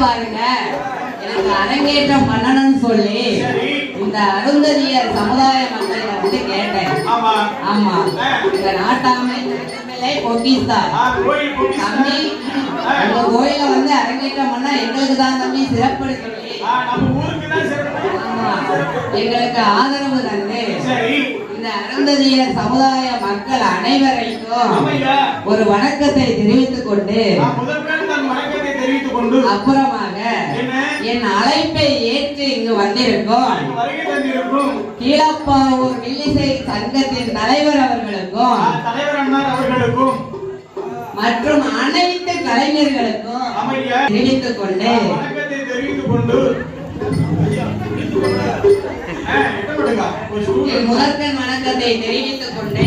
பாருங்க, எனக்கு அரங்கேற்றம் பண்ணணும்னு சொல்லி இந்த அருந்ததியர் சமுதாய மக்களை வந்து கேட்டேன். ஆமா, இந்த நாட்டாமை பொக்கிஸ்தான் தம்பி, உங்க கோயில வந்து அரங்கேற்றம் பண்ணா எங்களுக்கு தான் தம்பி சிறப்பு சொல்லி எங்களுக்கு ஆதரவு தந்து இந்த அருந்ததியர் சமுதாய மக்கள் அனைவரைக்கும் ஒரு வணக்கத்தை தெரிவித்துக் கொண்டு அப்புறமாக என் அழைப்பை ஏற்று இங்கு வந்திருக்கும் கீழப்பாவூர் வில்லிசை சங்கத்தின் தலைவர் அவர்களுக்கும் மற்றும் அனைத்து கலைஞர்களுக்கும் தெரிவித்துக் கொண்டு முதற்கண் வணக்கத்தை தெரிவித்துக் கொண்டு